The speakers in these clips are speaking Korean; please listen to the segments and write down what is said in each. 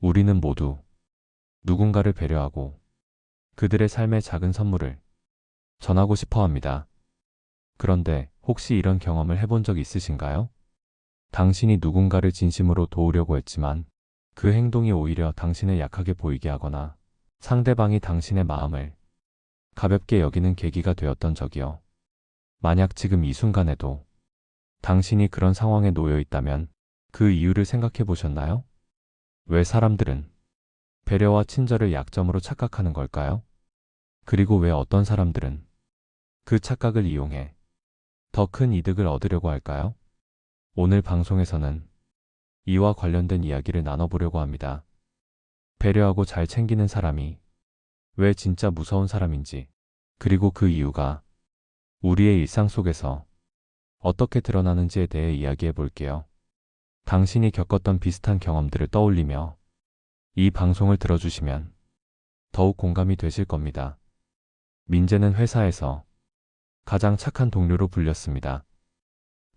우리는 모두 누군가를 배려하고 그들의 삶에 작은 선물을 전하고 싶어 합니다. 그런데 혹시 이런 경험을 해본 적 있으신가요? 당신이 누군가를 진심으로 도우려고 했지만 그 행동이 오히려 당신을 약하게 보이게 하거나 상대방이 당신의 마음을 가볍게 여기는 계기가 되었던 적이요. 만약 지금 이 순간에도 당신이 그런 상황에 놓여 있다면 그 이유를 생각해 보셨나요? 왜 사람들은 배려와 친절을 약점으로 착각하는 걸까요? 그리고 왜 어떤 사람들은 그 착각을 이용해 더 큰 이득을 얻으려고 할까요? 오늘 방송에서는 이와 관련된 이야기를 나눠보려고 합니다. 배려하고 잘 챙기는 사람이 왜 진짜 무서운 사람인지, 그리고 그 이유가 우리의 일상 속에서 어떻게 드러나는지에 대해 이야기해 볼게요. 당신이 겪었던 비슷한 경험들을 떠올리며 이 방송을 들어주시면 더욱 공감이 되실 겁니다. 민재는 회사에서 가장 착한 동료로 불렸습니다.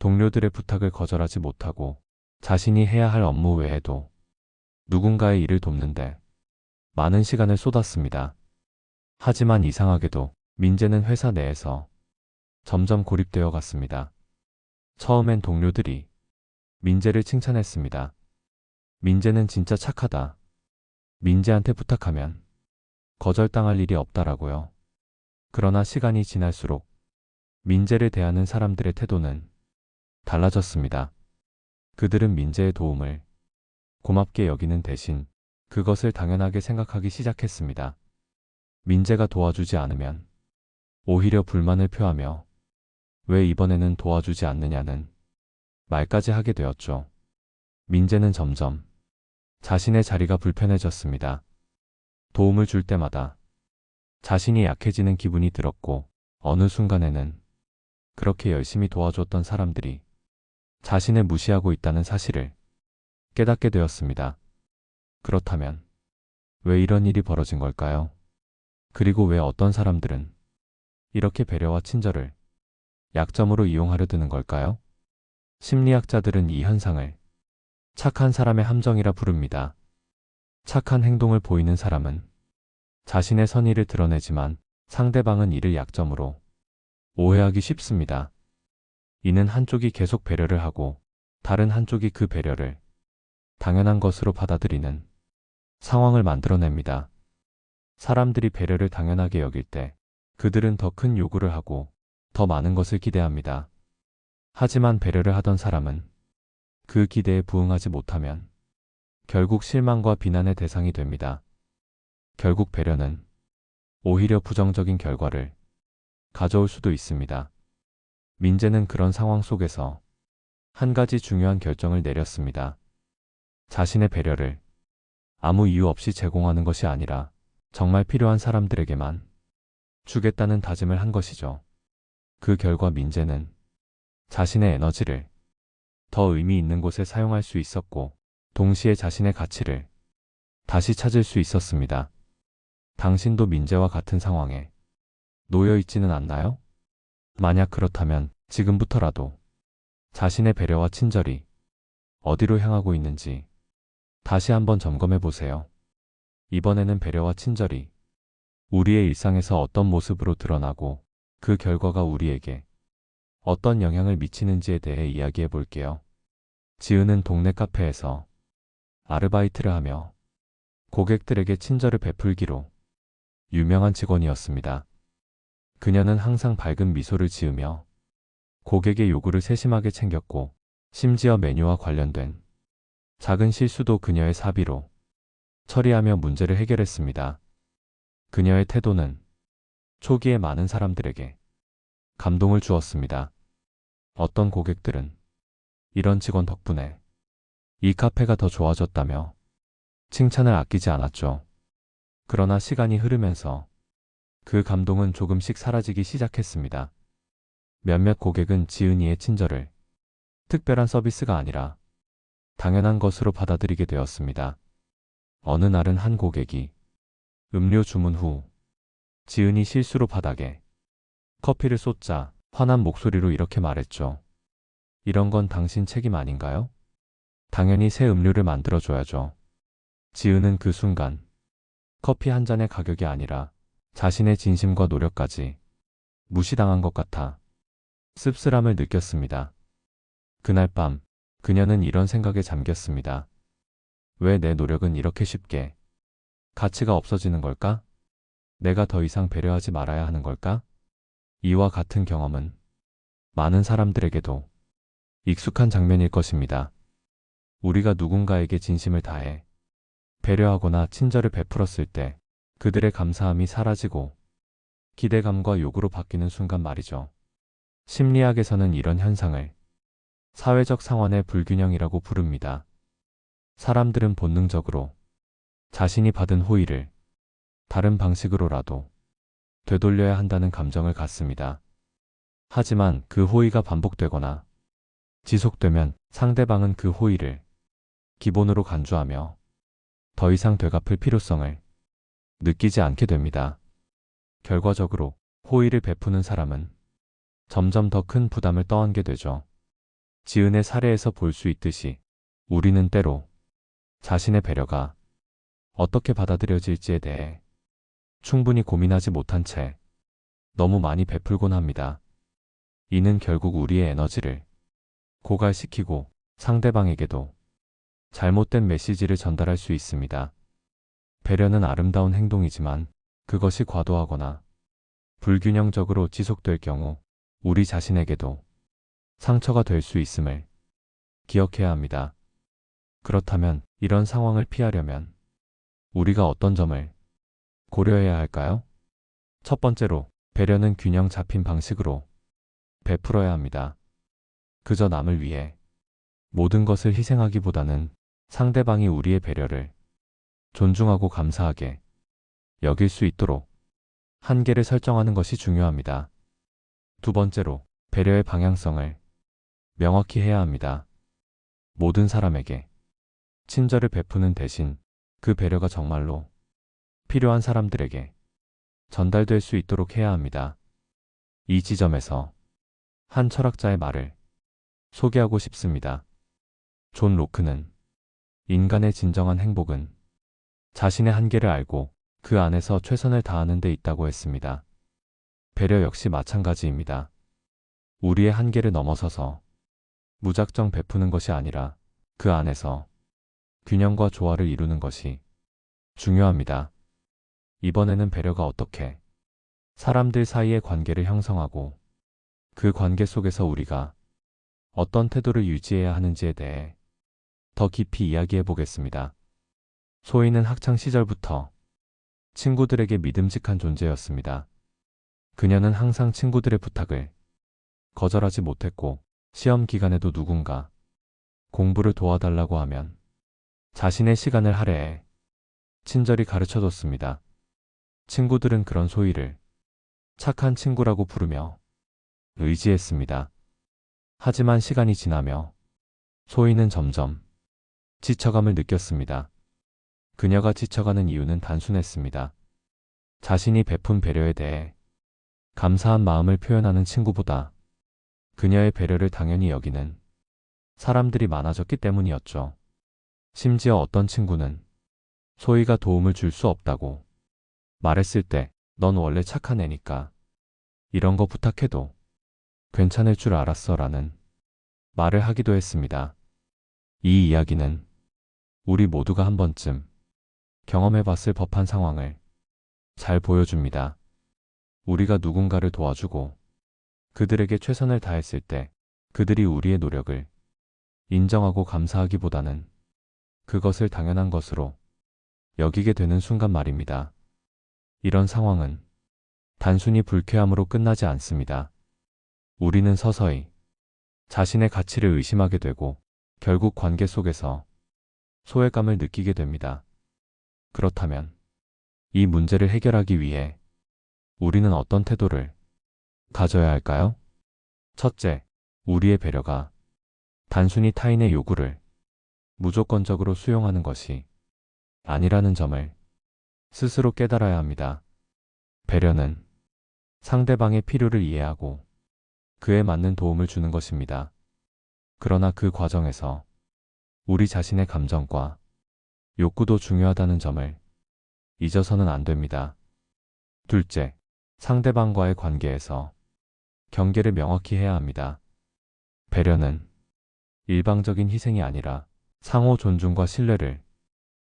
동료들의 부탁을 거절하지 못하고 자신이 해야 할 업무 외에도 누군가의 일을 돕는데 많은 시간을 쏟았습니다. 하지만 이상하게도 민재는 회사 내에서 점점 고립되어 갔습니다. 처음엔 동료들이 민재를 칭찬했습니다. 민재는 진짜 착하다. 민재한테 부탁하면 거절당할 일이 없다라고요. 그러나 시간이 지날수록 민재를 대하는 사람들의 태도는 달라졌습니다. 그들은 민재의 도움을 고맙게 여기는 대신 그것을 당연하게 생각하기 시작했습니다. 민재가 도와주지 않으면 오히려 불만을 표하며 왜 이번에는 도와주지 않느냐는 말까지 하게 되었죠. 민재는 점점 자신의 자리가 불편해졌습니다. 도움을 줄 때마다 자신이 약해지는 기분이 들었고 어느 순간에는 그렇게 열심히 도와줬던 사람들이 자신을 무시하고 있다는 사실을 깨닫게 되었습니다. 그렇다면 왜 이런 일이 벌어진 걸까요? 그리고 왜 어떤 사람들은 이렇게 배려와 친절을 약점으로 이용하려 드는 걸까요? 심리학자들은 이 현상을 착한 사람의 함정이라 부릅니다. 착한 행동을 보이는 사람은 자신의 선의를 드러내지만 상대방은 이를 약점으로 오해하기 쉽습니다. 이는 한쪽이 계속 배려를 하고 다른 한쪽이 그 배려를 당연한 것으로 받아들이는 상황을 만들어냅니다. 사람들이 배려를 당연하게 여길 때 그들은 더 큰 요구를 하고 더 많은 것을 기대합니다. 하지만 배려를 하던 사람은 그 기대에 부응하지 못하면 결국 실망과 비난의 대상이 됩니다. 결국 배려는 오히려 부정적인 결과를 가져올 수도 있습니다. 민재는 그런 상황 속에서 한 가지 중요한 결정을 내렸습니다. 자신의 배려를 아무 이유 없이 제공하는 것이 아니라 정말 필요한 사람들에게만 주겠다는 다짐을 한 것이죠. 그 결과 민재는 자신의 에너지를 더 의미 있는 곳에 사용할 수 있었고 동시에 자신의 가치를 다시 찾을 수 있었습니다. 당신도 민재와 같은 상황에 놓여 있지는 않나요? 만약 그렇다면 지금부터라도 자신의 배려와 친절이 어디로 향하고 있는지 다시 한번 점검해 보세요. 이번에는 배려와 친절이 우리의 일상에서 어떤 모습으로 드러나고 그 결과가 우리에게 어떤 영향을 미치는지에 대해 이야기해 볼게요. 지은은 동네 카페에서 아르바이트를 하며 고객들에게 친절을 베풀기로 유명한 직원이었습니다. 그녀는 항상 밝은 미소를 지으며 고객의 요구를 세심하게 챙겼고 심지어 메뉴와 관련된 작은 실수도 그녀의 사비로 처리하며 문제를 해결했습니다. 그녀의 태도는 초기에 많은 사람들에게 감동을 주었습니다. 어떤 고객들은 이런 직원 덕분에 이 카페가 더 좋아졌다며 칭찬을 아끼지 않았죠. 그러나 시간이 흐르면서 그 감동은 조금씩 사라지기 시작했습니다. 몇몇 고객은 지은이의 친절을 특별한 서비스가 아니라 당연한 것으로 받아들이게 되었습니다. 어느 날은 한 고객이 음료 주문 후 지은이 실수로 바닥에 커피를 쏟자 화난 목소리로 이렇게 말했죠. 이런 건 당신 책임 아닌가요? 당연히 새 음료를 만들어줘야죠. 지은은 그 순간 커피 한 잔의 가격이 아니라 자신의 진심과 노력까지 무시당한 것 같아 씁쓸함을 느꼈습니다. 그날 밤 그녀는 이런 생각에 잠겼습니다. 왜 내 노력은 이렇게 쉽게 가치가 없어지는 걸까? 내가 더 이상 배려하지 말아야 하는 걸까? 이와 같은 경험은 많은 사람들에게도 익숙한 장면일 것입니다. 우리가 누군가에게 진심을 다해 배려하거나 친절을 베풀었을 때 그들의 감사함이 사라지고 기대감과 요구로 바뀌는 순간 말이죠. 심리학에서는 이런 현상을 사회적 상환의 불균형이라고 부릅니다. 사람들은 본능적으로 자신이 받은 호의를 다른 방식으로라도 되돌려야 한다는 감정을 갖습니다. 하지만 그 호의가 반복되거나 지속되면 상대방은 그 호의를 기본으로 간주하며 더 이상 되갚을 필요성을 느끼지 않게 됩니다. 결과적으로 호의를 베푸는 사람은 점점 더 큰 부담을 떠안게 되죠. 지은의 사례에서 볼 수 있듯이 우리는 때로 자신의 배려가 어떻게 받아들여질지에 대해 충분히 고민하지 못한 채 너무 많이 베풀곤 합니다. 이는 결국 우리의 에너지를 고갈시키고 상대방에게도 잘못된 메시지를 전달할 수 있습니다. 배려는 아름다운 행동이지만 그것이 과도하거나 불균형적으로 지속될 경우 우리 자신에게도 상처가 될 수 있음을 기억해야 합니다. 그렇다면 이런 상황을 피하려면 우리가 어떤 점을 고려해야 할까요? 첫 번째로 배려는 균형 잡힌 방식으로 베풀어야 합니다. 그저 남을 위해 모든 것을 희생하기보다는 상대방이 우리의 배려를 존중하고 감사하게 여길 수 있도록 한계를 설정하는 것이 중요합니다. 두 번째로 배려의 방향성을 명확히 해야 합니다. 모든 사람에게 친절을 베푸는 대신 그 배려가 정말로 필요한 사람들에게 전달될 수 있도록 해야 합니다. 이 지점에서 한 철학자의 말을 소개하고 싶습니다. 존 로크는 인간의 진정한 행복은 자신의 한계를 알고 그 안에서 최선을 다하는 데 있다고 했습니다. 배려 역시 마찬가지입니다. 우리의 한계를 넘어서서 무작정 베푸는 것이 아니라 그 안에서 균형과 조화를 이루는 것이 중요합니다. 이번에는 배려가 어떻게 사람들 사이의 관계를 형성하고 그 관계 속에서 우리가 어떤 태도를 유지해야 하는지에 대해 더 깊이 이야기해 보겠습니다. 소희는 학창 시절부터 친구들에게 믿음직한 존재였습니다. 그녀는 항상 친구들의 부탁을 거절하지 못했고 시험 기간에도 누군가 공부를 도와달라고 하면 자신의 시간을 할애해 친절히 가르쳐줬습니다. 친구들은 그런 소희를 착한 친구라고 부르며 의지했습니다. 하지만 시간이 지나며 소희는 점점 지쳐감을 느꼈습니다. 그녀가 지쳐가는 이유는 단순했습니다. 자신이 베푼 배려에 대해 감사한 마음을 표현하는 친구보다 그녀의 배려를 당연히 여기는 사람들이 많아졌기 때문이었죠. 심지어 어떤 친구는 소희가 도움을 줄 수 없다고 말했을 때 넌 원래 착한 애니까 이런 거 부탁해도 괜찮을 줄 알았어 라는 말을 하기도 했습니다. 이 이야기는 우리 모두가 한 번쯤 경험해봤을 법한 상황을 잘 보여줍니다. 우리가 누군가를 도와주고 그들에게 최선을 다했을 때 그들이 우리의 노력을 인정하고 감사하기보다는 그것을 당연한 것으로 여기게 되는 순간 말입니다. 이런 상황은 단순히 불쾌함으로 끝나지 않습니다. 우리는 서서히 자신의 가치를 의심하게 되고 결국 관계 속에서 소외감을 느끼게 됩니다. 그렇다면 이 문제를 해결하기 위해 우리는 어떤 태도를 가져야 할까요? 첫째, 우리의 배려가 단순히 타인의 요구를 무조건적으로 수용하는 것이 아니라는 점을 스스로 깨달아야 합니다. 배려는 상대방의 필요를 이해하고 그에 맞는 도움을 주는 것입니다. 그러나 그 과정에서 우리 자신의 감정과 욕구도 중요하다는 점을 잊어서는 안 됩니다. 둘째, 상대방과의 관계에서 경계를 명확히 해야 합니다. 배려는 일방적인 희생이 아니라 상호 존중과 신뢰를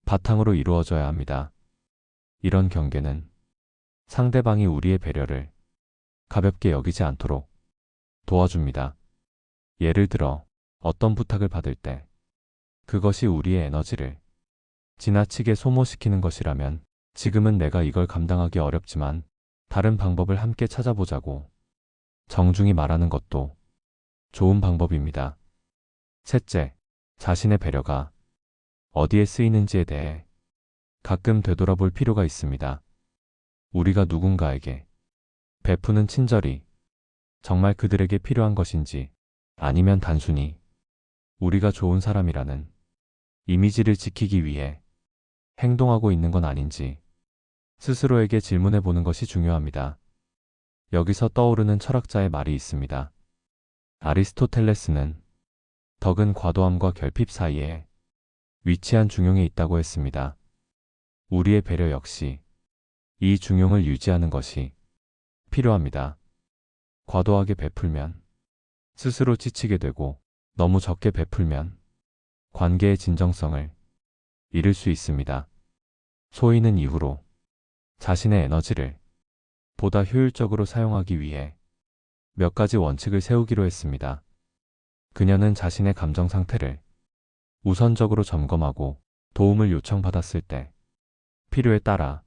바탕으로 이루어져야 합니다. 이런 경계는 상대방이 우리의 배려를 가볍게 여기지 않도록 도와줍니다. 예를 들어 어떤 부탁을 받을 때 그것이 우리의 에너지를 지나치게 소모시키는 것이라면 지금은 내가 이걸 감당하기 어렵지만 다른 방법을 함께 찾아보자고 정중히 말하는 것도 좋은 방법입니다. 셋째, 자신의 배려가 어디에 쓰이는지에 대해 가끔 되돌아볼 필요가 있습니다. 우리가 누군가에게 베푸는 친절이 정말 그들에게 필요한 것인지 아니면 단순히 우리가 좋은 사람이라는 이미지를 지키기 위해 행동하고 있는 건 아닌지 스스로에게 질문해 보는 것이 중요합니다. 여기서 떠오르는 철학자의 말이 있습니다. 아리스토텔레스는 덕은 과도함과 결핍 사이에 위치한 중용에 있다고 했습니다. 우리의 배려 역시 이 중용을 유지하는 것이 필요합니다. 과도하게 베풀면 스스로 지치게 되고 너무 적게 베풀면 관계의 진정성을 잃을 수 있습니다. 소인은 이후로 자신의 에너지를 보다 효율적으로 사용하기 위해 몇 가지 원칙을 세우기로 했습니다. 그녀는 자신의 감정 상태를 우선적으로 점검하고 도움을 요청받았을 때 필요에 따라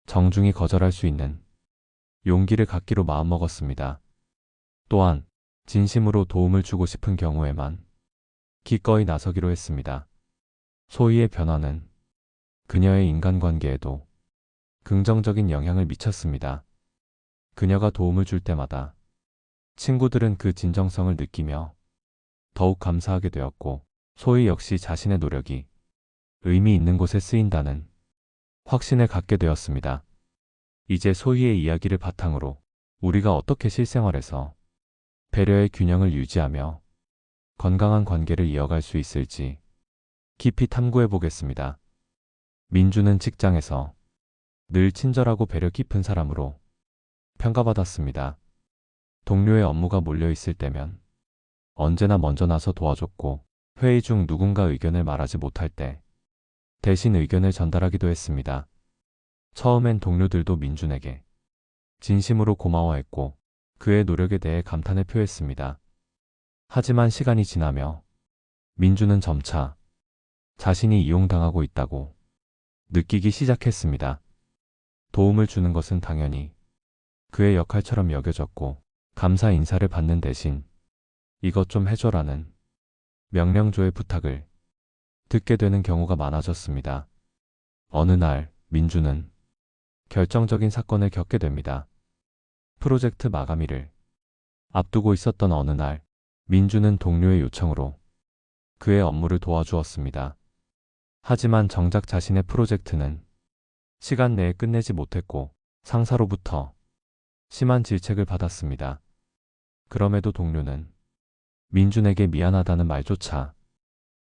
정중히 거절할 수 있는 용기를 갖기로 마음먹었습니다. 또한 진심으로 도움을 주고 싶은 경우에만 기꺼이 나서기로 했습니다. 소희의 변화는 그녀의 인간관계에도 긍정적인 영향을 미쳤습니다. 그녀가 도움을 줄 때마다 친구들은 그 진정성을 느끼며 더욱 감사하게 되었고 소희 역시 자신의 노력이 의미 있는 곳에 쓰인다는 확신을 갖게 되었습니다. 이제 소희의 이야기를 바탕으로 우리가 어떻게 실생활에서 배려의 균형을 유지하며 건강한 관계를 이어갈 수 있을지 깊이 탐구해 보겠습니다. 민주는 직장에서 늘 친절하고 배려 깊은 사람으로 평가받았습니다. 동료의 업무가 몰려 있을 때면 언제나 먼저 나서 도와줬고 회의 중 누군가 의견을 말하지 못할 때 대신 의견을 전달하기도 했습니다. 처음엔 동료들도 민준에게 진심으로 고마워했고 그의 노력에 대해 감탄을 표했습니다. 하지만 시간이 지나며 민준은 점차 자신이 이용당하고 있다고 느끼기 시작했습니다. 도움을 주는 것은 당연히 그의 역할처럼 여겨졌고 감사 인사를 받는 대신 이것 좀 해줘라는 명령조의 부탁을 듣게 되는 경우가 많아졌습니다. 어느 날 민주는 결정적인 사건을 겪게 됩니다. 프로젝트 마감일을 앞두고 있었던 어느 날 민주는 동료의 요청으로 그의 업무를 도와주었습니다. 하지만 정작 자신의 프로젝트는 시간 내에 끝내지 못했고 상사로부터 심한 질책을 받았습니다. 그럼에도 동료는 민준에게 미안하다는 말조차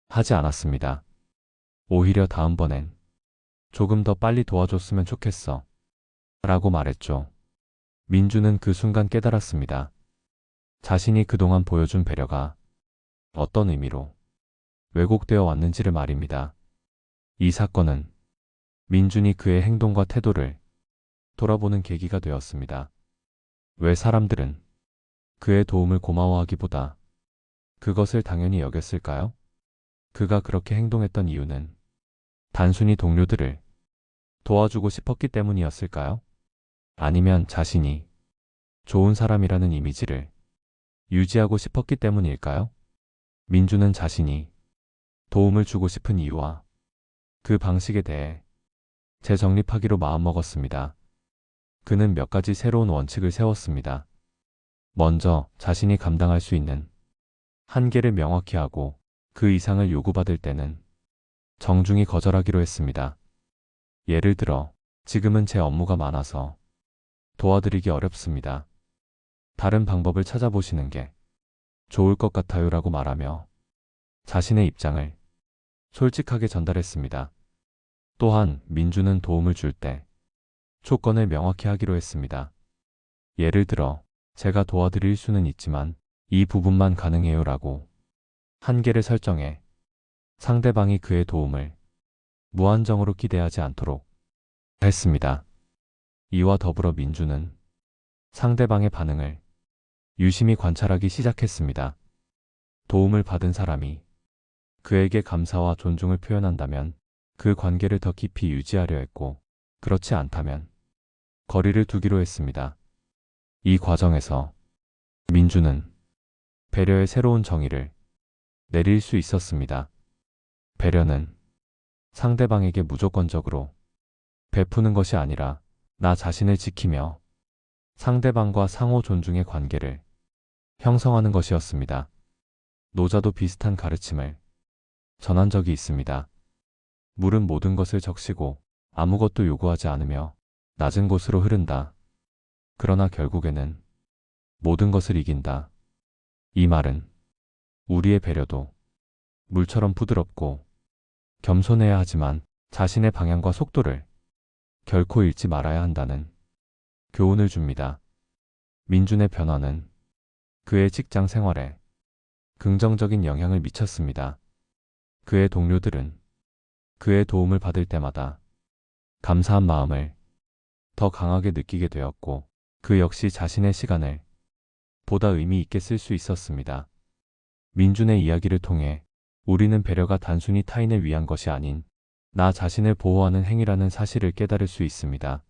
하지 않았습니다. 오히려 다음번엔 조금 더 빨리 도와줬으면 좋겠어 라고 말했죠. 민준은 그 순간 깨달았습니다. 자신이 그동안 보여준 배려가 어떤 의미로 왜곡되어 왔는지를 말입니다. 이 사건은 민준이 그의 행동과 태도를 돌아보는 계기가 되었습니다. 왜 사람들은 그의 도움을 고마워하기보다 그것을 당연히 여겼을까요? 그가 그렇게 행동했던 이유는 단순히 동료들을 도와주고 싶었기 때문이었을까요? 아니면 자신이 좋은 사람이라는 이미지를 유지하고 싶었기 때문일까요? 민주는 자신이 도움을 주고 싶은 이유와 그 방식에 대해 재정립하기로 마음먹었습니다. 그는 몇 가지 새로운 원칙을 세웠습니다. 먼저 자신이 감당할 수 있는 한계를 명확히 하고 그 이상을 요구받을 때는 정중히 거절하기로 했습니다. 예를 들어, 지금은 제 업무가 많아서 도와드리기 어렵습니다. 다른 방법을 찾아보시는 게 좋을 것 같아요 라고 말하며 자신의 입장을 솔직하게 전달했습니다. 또한 민주는 도움을 줄 때 조건을 명확히 하기로 했습니다. 예를 들어, 제가 도와드릴 수는 있지만 이 부분만 가능해요라고 한계를 설정해 상대방이 그의 도움을 무한정으로 기대하지 않도록 했습니다. 이와 더불어 민주는 상대방의 반응을 유심히 관찰하기 시작했습니다. 도움을 받은 사람이 그에게 감사와 존중을 표현한다면 그 관계를 더 깊이 유지하려 했고, 그렇지 않다면 거리를 두기로 했습니다. 이 과정에서 민주는 배려의 새로운 정의를 내릴 수 있었습니다. 배려는 상대방에게 무조건적으로 베푸는 것이 아니라 나 자신을 지키며 상대방과 상호 존중의 관계를 형성하는 것이었습니다. 노자도 비슷한 가르침을 전한 적이 있습니다. 물은 모든 것을 적시고 아무것도 요구하지 않으며 낮은 곳으로 흐른다. 그러나 결국에는 모든 것을 이긴다. 이 말은 우리의 배려도 물처럼 부드럽고 겸손해야 하지만 자신의 방향과 속도를 결코 잃지 말아야 한다는 교훈을 줍니다. 민준의 변화는 그의 직장 생활에 긍정적인 영향을 미쳤습니다. 그의 동료들은 그의 도움을 받을 때마다 감사한 마음을 더 강하게 느끼게 되었고, 그 역시 자신의 시간을 보다 의미 있게 쓸 수 있었습니다. 민준의 이야기를 통해 우리는 배려가 단순히 타인을 위한 것이 아닌 나 자신을 보호하는 행위라는 사실을 깨달을 수 있습니다.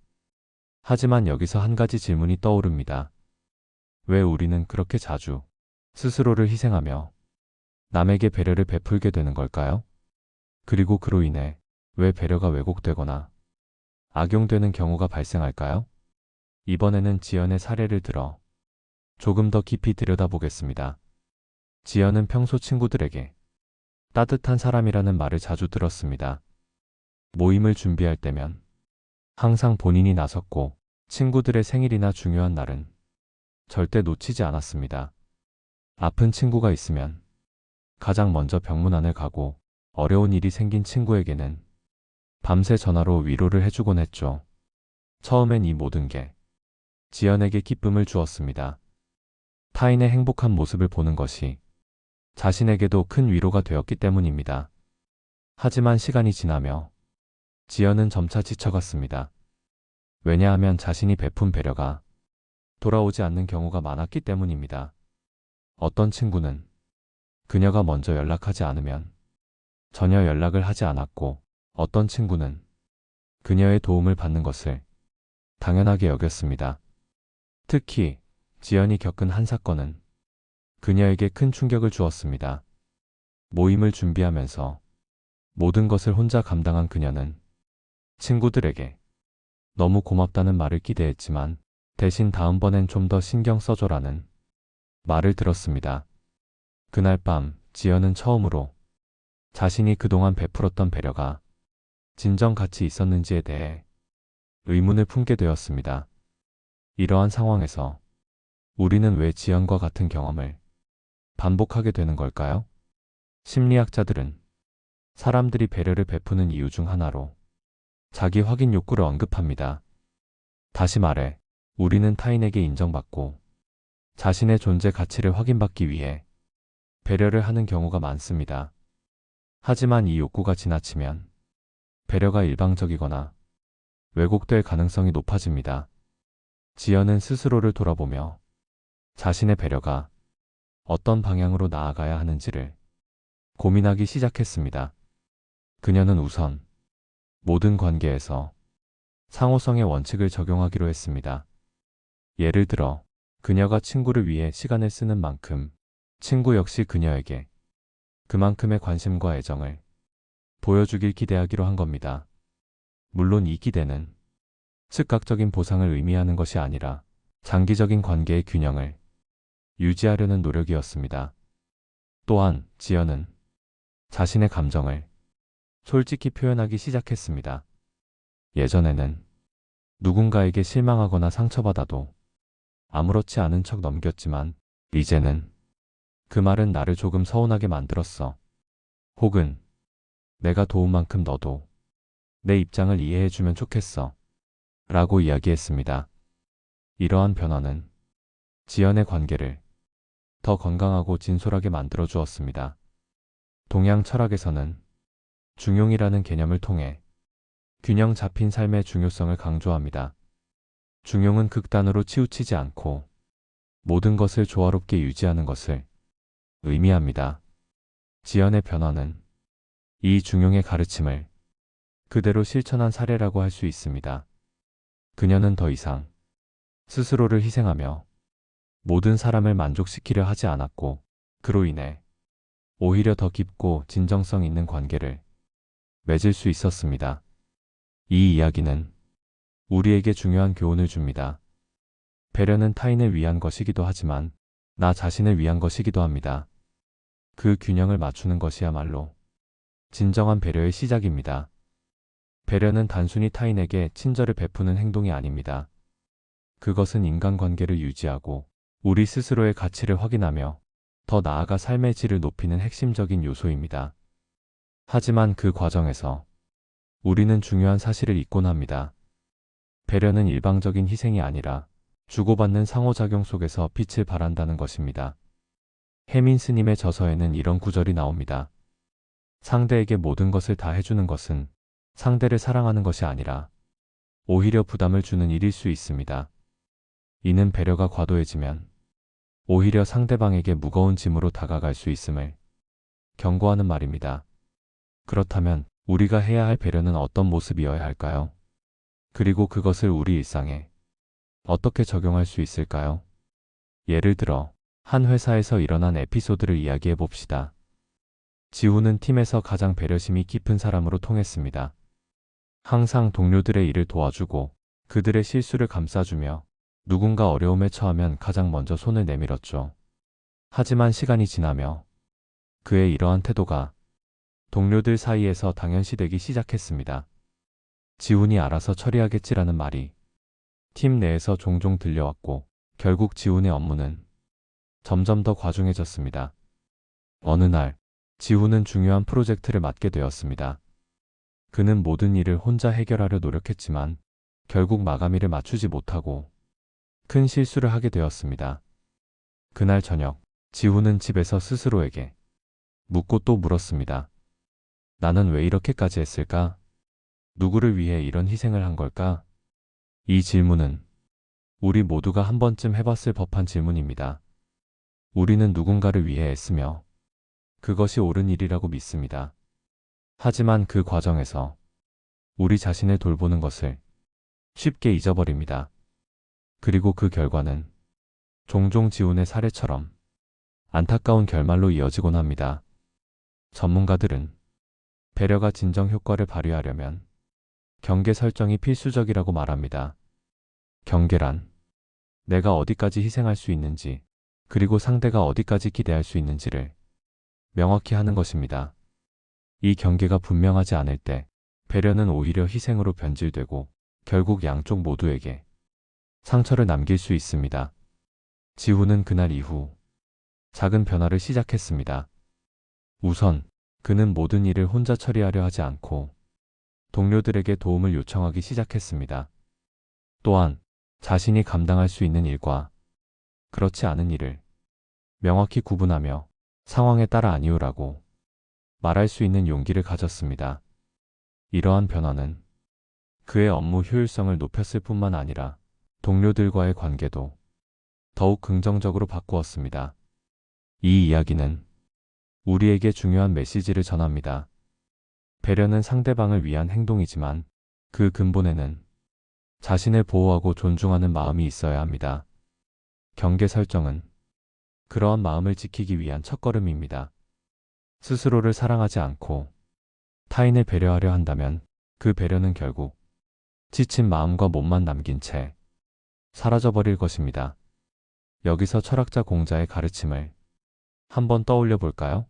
하지만 여기서 한 가지 질문이 떠오릅니다. 왜 우리는 그렇게 자주 스스로를 희생하며 남에게 배려를 베풀게 되는 걸까요? 그리고 그로 인해 왜 배려가 왜곡되거나 악용되는 경우가 발생할까요? 이번에는 지연의 사례를 들어 조금 더 깊이 들여다보겠습니다. 지연은 평소 친구들에게 따뜻한 사람이라는 말을 자주 들었습니다. 모임을 준비할 때면 항상 본인이 나섰고, 친구들의 생일이나 중요한 날은 절대 놓치지 않았습니다. 아픈 친구가 있으면 가장 먼저 병문안을 가고, 어려운 일이 생긴 친구에게는 밤새 전화로 위로를 해주곤 했죠. 처음엔 이 모든 게 지연에게 기쁨을 주었습니다. 타인의 행복한 모습을 보는 것이 자신에게도 큰 위로가 되었기 때문입니다. 하지만 시간이 지나며 지연은 점차 지쳐갔습니다. 왜냐하면 자신이 베푼 배려가 돌아오지 않는 경우가 많았기 때문입니다. 어떤 친구는 그녀가 먼저 연락하지 않으면 전혀 연락을 하지 않았고, 어떤 친구는 그녀의 도움을 받는 것을 당연하게 여겼습니다. 특히 지연이 겪은 한 사건은 그녀에게 큰 충격을 주었습니다. 모임을 준비하면서 모든 것을 혼자 감당한 그녀는 친구들에게 너무 고맙다는 말을 기대했지만 대신 다음번엔 좀 더 신경 써줘라는 말을 들었습니다. 그날 밤 지연은 처음으로 자신이 그동안 베풀었던 배려가 진정 가치 있었는지에 대해 의문을 품게 되었습니다. 이러한 상황에서 우리는 왜 지연과 같은 경험을 반복하게 되는 걸까요? 심리학자들은 사람들이 배려를 베푸는 이유 중 하나로 자기 확인 욕구를 언급합니다. 다시 말해, 우리는 타인에게 인정받고 자신의 존재 가치를 확인받기 위해 배려를 하는 경우가 많습니다. 하지만 이 욕구가 지나치면 배려가 일방적이거나 왜곡될 가능성이 높아집니다. 지연은 스스로를 돌아보며 자신의 배려가 어떤 방향으로 나아가야 하는지를 고민하기 시작했습니다. 그녀는 우선 모든 관계에서 상호성의 원칙을 적용하기로 했습니다. 예를 들어, 그녀가 친구를 위해 시간을 쓰는 만큼 친구 역시 그녀에게 그만큼의 관심과 애정을 보여주길 기대하기로 한 겁니다. 물론 이 기대는 즉각적인 보상을 의미하는 것이 아니라 장기적인 관계의 균형을 유지하려는 노력이었습니다. 또한 지연은 자신의 감정을 솔직히 표현하기 시작했습니다. 예전에는 누군가에게 실망하거나 상처받아도 아무렇지 않은 척 넘겼지만, 이제는 그 말은 나를 조금 서운하게 만들었어. 혹은 내가 도운 만큼 너도 내 입장을 이해해주면 좋겠어. 라고 이야기했습니다. 이러한 변화는 지연의 관계를 더 건강하고 진솔하게 만들어 주었습니다. 동양 철학에서는 중용이라는 개념을 통해 균형 잡힌 삶의 중요성을 강조합니다. 중용은 극단으로 치우치지 않고 모든 것을 조화롭게 유지하는 것을 의미합니다. 지연의 변화는 이 중용의 가르침을 그대로 실천한 사례라고 할 수 있습니다. 그녀는 더 이상 스스로를 희생하며 모든 사람을 만족시키려 하지 않았고, 그로 인해 오히려 더 깊고 진정성 있는 관계를 맺을 수 있었습니다. 이 이야기는 우리에게 중요한 교훈을 줍니다. 배려는 타인을 위한 것이기도 하지만 나 자신을 위한 것이기도 합니다. 그 균형을 맞추는 것이야말로 진정한 배려의 시작입니다. 배려는 단순히 타인에게 친절을 베푸는 행동이 아닙니다. 그것은 인간관계를 유지하고 우리 스스로의 가치를 확인하며 더 나아가 삶의 질을 높이는 핵심적인 요소입니다. 하지만 그 과정에서 우리는 중요한 사실을 잊곤 합니다. 배려는 일방적인 희생이 아니라 주고받는 상호작용 속에서 빛을 발한다는 것입니다. 혜민 스님의 저서에는 이런 구절이 나옵니다. 상대에게 모든 것을 다 해주는 것은 상대를 사랑하는 것이 아니라 오히려 부담을 주는 일일 수 있습니다. 이는 배려가 과도해지면 오히려 상대방에게 무거운 짐으로 다가갈 수 있음을 경고하는 말입니다. 그렇다면 우리가 해야 할 배려는 어떤 모습이어야 할까요? 그리고 그것을 우리 일상에 어떻게 적용할 수 있을까요? 예를 들어 한 회사에서 일어난 에피소드를 이야기해 봅시다. 지훈은 팀에서 가장 배려심이 깊은 사람으로 통했습니다. 항상 동료들의 일을 도와주고 그들의 실수를 감싸주며 누군가 어려움에 처하면 가장 먼저 손을 내밀었죠. 하지만 시간이 지나며 그의 이러한 태도가 동료들 사이에서 당연시되기 시작했습니다. 지훈이 알아서 처리하겠지라는 말이 팀 내에서 종종 들려왔고 결국 지훈의 업무는 점점 더 과중해졌습니다. 어느 날 지훈은 중요한 프로젝트를 맡게 되었습니다. 그는 모든 일을 혼자 해결하려 노력했지만 결국 마감일을 맞추지 못하고 큰 실수를 하게 되었습니다. 그날 저녁 지훈은 집에서 스스로에게 묻고 또 물었습니다. 나는 왜 이렇게까지 했을까? 누구를 위해 이런 희생을 한 걸까? 이 질문은 우리 모두가 한 번쯤 해봤을 법한 질문입니다. 우리는 누군가를 위해 애쓰며 그것이 옳은 일이라고 믿습니다. 하지만 그 과정에서 우리 자신을 돌보는 것을 쉽게 잊어버립니다. 그리고 그 결과는 종종 지훈의 사례처럼 안타까운 결말로 이어지곤 합니다. 전문가들은 배려가 진정 효과를 발휘하려면 경계 설정이 필수적이라고 말합니다. 경계란 내가 어디까지 희생할 수 있는지, 그리고 상대가 어디까지 기대할 수 있는지를 명확히 하는 것입니다. 이 경계가 분명하지 않을 때 배려는 오히려 희생으로 변질되고 결국 양쪽 모두에게 상처를 남길 수 있습니다. 지훈은 그날 이후 작은 변화를 시작했습니다. 우선 그는 모든 일을 혼자 처리하려 하지 않고 동료들에게 도움을 요청하기 시작했습니다. 또한 자신이 감당할 수 있는 일과 그렇지 않은 일을 명확히 구분하며 상황에 따라 아니오라고 말할 수 있는 용기를 가졌습니다. 이러한 변화는 그의 업무 효율성을 높였을 뿐만 아니라 동료들과의 관계도 더욱 긍정적으로 바꾸었습니다. 이 이야기는 우리에게 중요한 메시지를 전합니다. 배려는 상대방을 위한 행동이지만 그 근본에는 자신을 보호하고 존중하는 마음이 있어야 합니다. 경계 설정은 그러한 마음을 지키기 위한 첫걸음입니다. 스스로를 사랑하지 않고 타인을 배려하려 한다면 그 배려는 결국 지친 마음과 몸만 남긴 채 사라져버릴 것입니다. 여기서 철학자 공자의 가르침을 한번 떠올려 볼까요?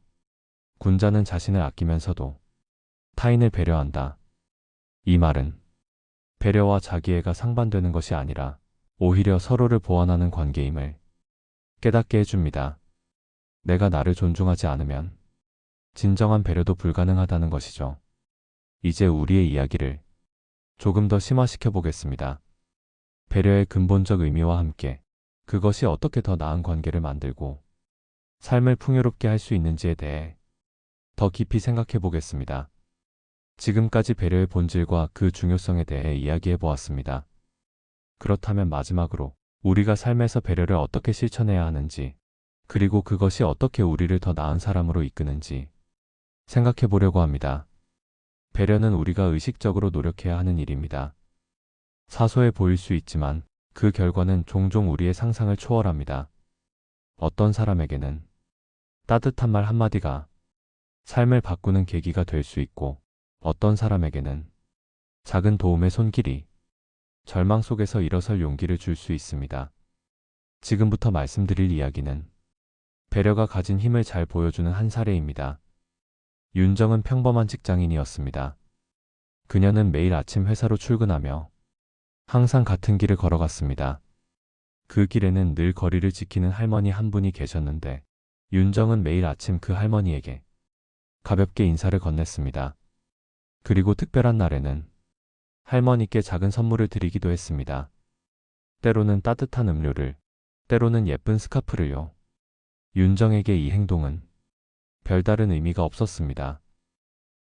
군자는 자신을 아끼면서도 타인을 배려한다. 이 말은 배려와 자기애가 상반되는 것이 아니라 오히려 서로를 보완하는 관계임을 깨닫게 해줍니다. 내가 나를 존중하지 않으면 진정한 배려도 불가능하다는 것이죠. 이제 우리의 이야기를 조금 더 심화시켜 보겠습니다. 배려의 근본적 의미와 함께 그것이 어떻게 더 나은 관계를 만들고 삶을 풍요롭게 할 수 있는지에 대해 더 깊이 생각해 보겠습니다. 지금까지 배려의 본질과 그 중요성에 대해 이야기해 보았습니다. 그렇다면 마지막으로 우리가 삶에서 배려를 어떻게 실천해야 하는지, 그리고 그것이 어떻게 우리를 더 나은 사람으로 이끄는지 생각해 보려고 합니다. 배려는 우리가 의식적으로 노력해야 하는 일입니다. 사소해 보일 수 있지만 그 결과는 종종 우리의 상상을 초월합니다. 어떤 사람에게는 따뜻한 말 한마디가 삶을 바꾸는 계기가 될 수 있고, 어떤 사람에게는 작은 도움의 손길이 절망 속에서 일어설 용기를 줄 수 있습니다. 지금부터 말씀드릴 이야기는 배려가 가진 힘을 잘 보여주는 한 사례입니다. 윤정은 평범한 직장인이었습니다. 그녀는 매일 아침 회사로 출근하며 항상 같은 길을 걸어갔습니다. 그 길에는 늘 거리를 지키는 할머니 한 분이 계셨는데, 윤정은 매일 아침 그 할머니에게 가볍게 인사를 건넸습니다. 그리고 특별한 날에는 할머니께 작은 선물을 드리기도 했습니다. 때로는 따뜻한 음료를, 때로는 예쁜 스카프를요. 윤정에게 이 행동은 별다른 의미가 없었습니다.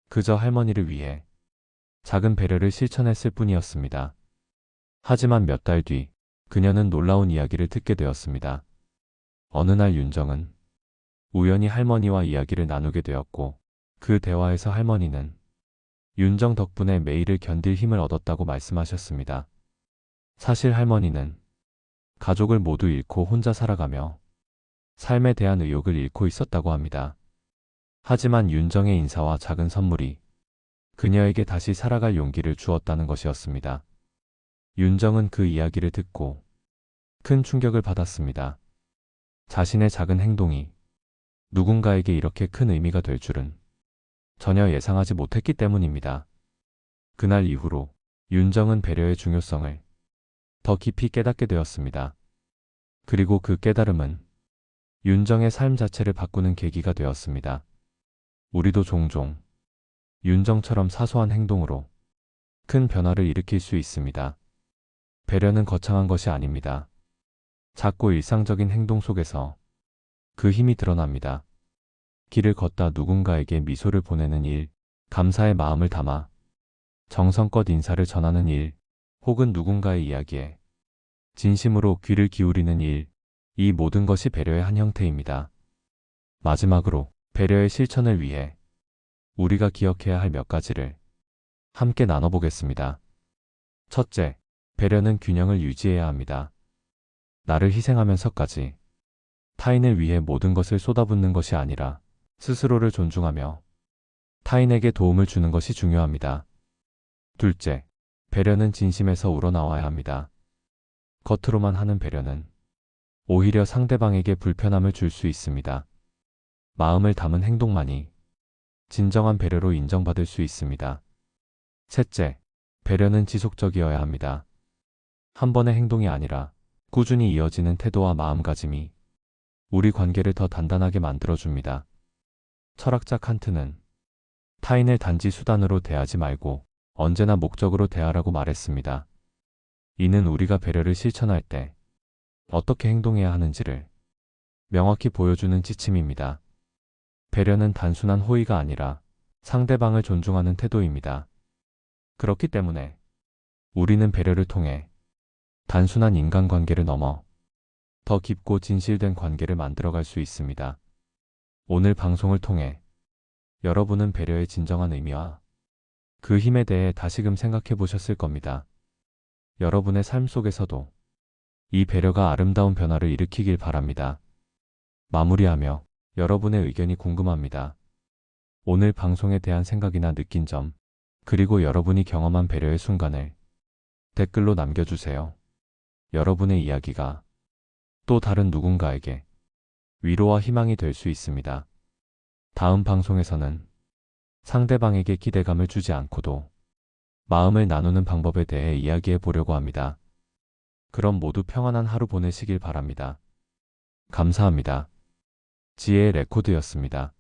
그저 할머니를 위해 작은 배려를 실천했을 뿐이었습니다. 하지만 몇 달 뒤 그녀는 놀라운 이야기를 듣게 되었습니다. 어느 날 윤정은 우연히 할머니와 이야기를 나누게 되었고, 그 대화에서 할머니는 윤정 덕분에 매일을 견딜 힘을 얻었다고 말씀하셨습니다. 사실 할머니는 가족을 모두 잃고 혼자 살아가며 삶에 대한 의욕을 잃고 있었다고 합니다. 하지만 윤정의 인사와 작은 선물이 그녀에게 다시 살아갈 용기를 주었다는 것이었습니다. 윤정은 그 이야기를 듣고 큰 충격을 받았습니다. 자신의 작은 행동이 누군가에게 이렇게 큰 의미가 될 줄은 전혀 예상하지 못했기 때문입니다. 그날 이후로 윤정은 배려의 중요성을 더 깊이 깨닫게 되었습니다. 그리고 그 깨달음은 윤정의 삶 자체를 바꾸는 계기가 되었습니다. 우리도 종종 윤정처럼 사소한 행동으로 큰 변화를 일으킬 수 있습니다. 배려는 거창한 것이 아닙니다. 작고 일상적인 행동 속에서 그 힘이 드러납니다. 길을 걷다 누군가에게 미소를 보내는 일, 감사의 마음을 담아 정성껏 인사를 전하는 일, 혹은 누군가의 이야기에 진심으로 귀를 기울이는 일, 이 모든 것이 배려의 한 형태입니다. 마지막으로 배려의 실천을 위해 우리가 기억해야 할 몇 가지를 함께 나눠보겠습니다. 첫째, 배려는 균형을 유지해야 합니다. 나를 희생하면서까지 타인을 위해 모든 것을 쏟아붓는 것이 아니라 스스로를 존중하며 타인에게 도움을 주는 것이 중요합니다. 둘째, 배려는 진심에서 우러나와야 합니다. 겉으로만 하는 배려는 오히려 상대방에게 불편함을 줄 수 있습니다. 마음을 담은 행동만이 진정한 배려로 인정받을 수 있습니다. 셋째, 배려는 지속적이어야 합니다. 한 번의 행동이 아니라 꾸준히 이어지는 태도와 마음가짐이 우리 관계를 더 단단하게 만들어줍니다. 철학자 칸트는 타인을 단지 수단으로 대하지 말고 언제나 목적으로 대하라고 말했습니다. 이는 우리가 배려를 실천할 때 어떻게 행동해야 하는지를 명확히 보여주는 지침입니다. 배려는 단순한 호의가 아니라 상대방을 존중하는 태도입니다. 그렇기 때문에 우리는 배려를 통해 단순한 인간관계를 넘어 더 깊고 진실된 관계를 만들어갈 수 있습니다. 오늘 방송을 통해 여러분은 배려의 진정한 의미와 그 힘에 대해 다시금 생각해 보셨을 겁니다. 여러분의 삶 속에서도 이 배려가 아름다운 변화를 일으키길 바랍니다. 마무리하며 여러분의 의견이 궁금합니다. 오늘 방송에 대한 생각이나 느낀 점, 그리고 여러분이 경험한 배려의 순간을 댓글로 남겨주세요. 여러분의 이야기가 또 다른 누군가에게 위로와 희망이 될 수 있습니다. 다음 방송에서는 상대방에게 기대감을 주지 않고도 마음을 나누는 방법에 대해 이야기해 보려고 합니다. 그럼 모두 평안한 하루 보내시길 바랍니다. 감사합니다. 지혜의 레코드였습니다.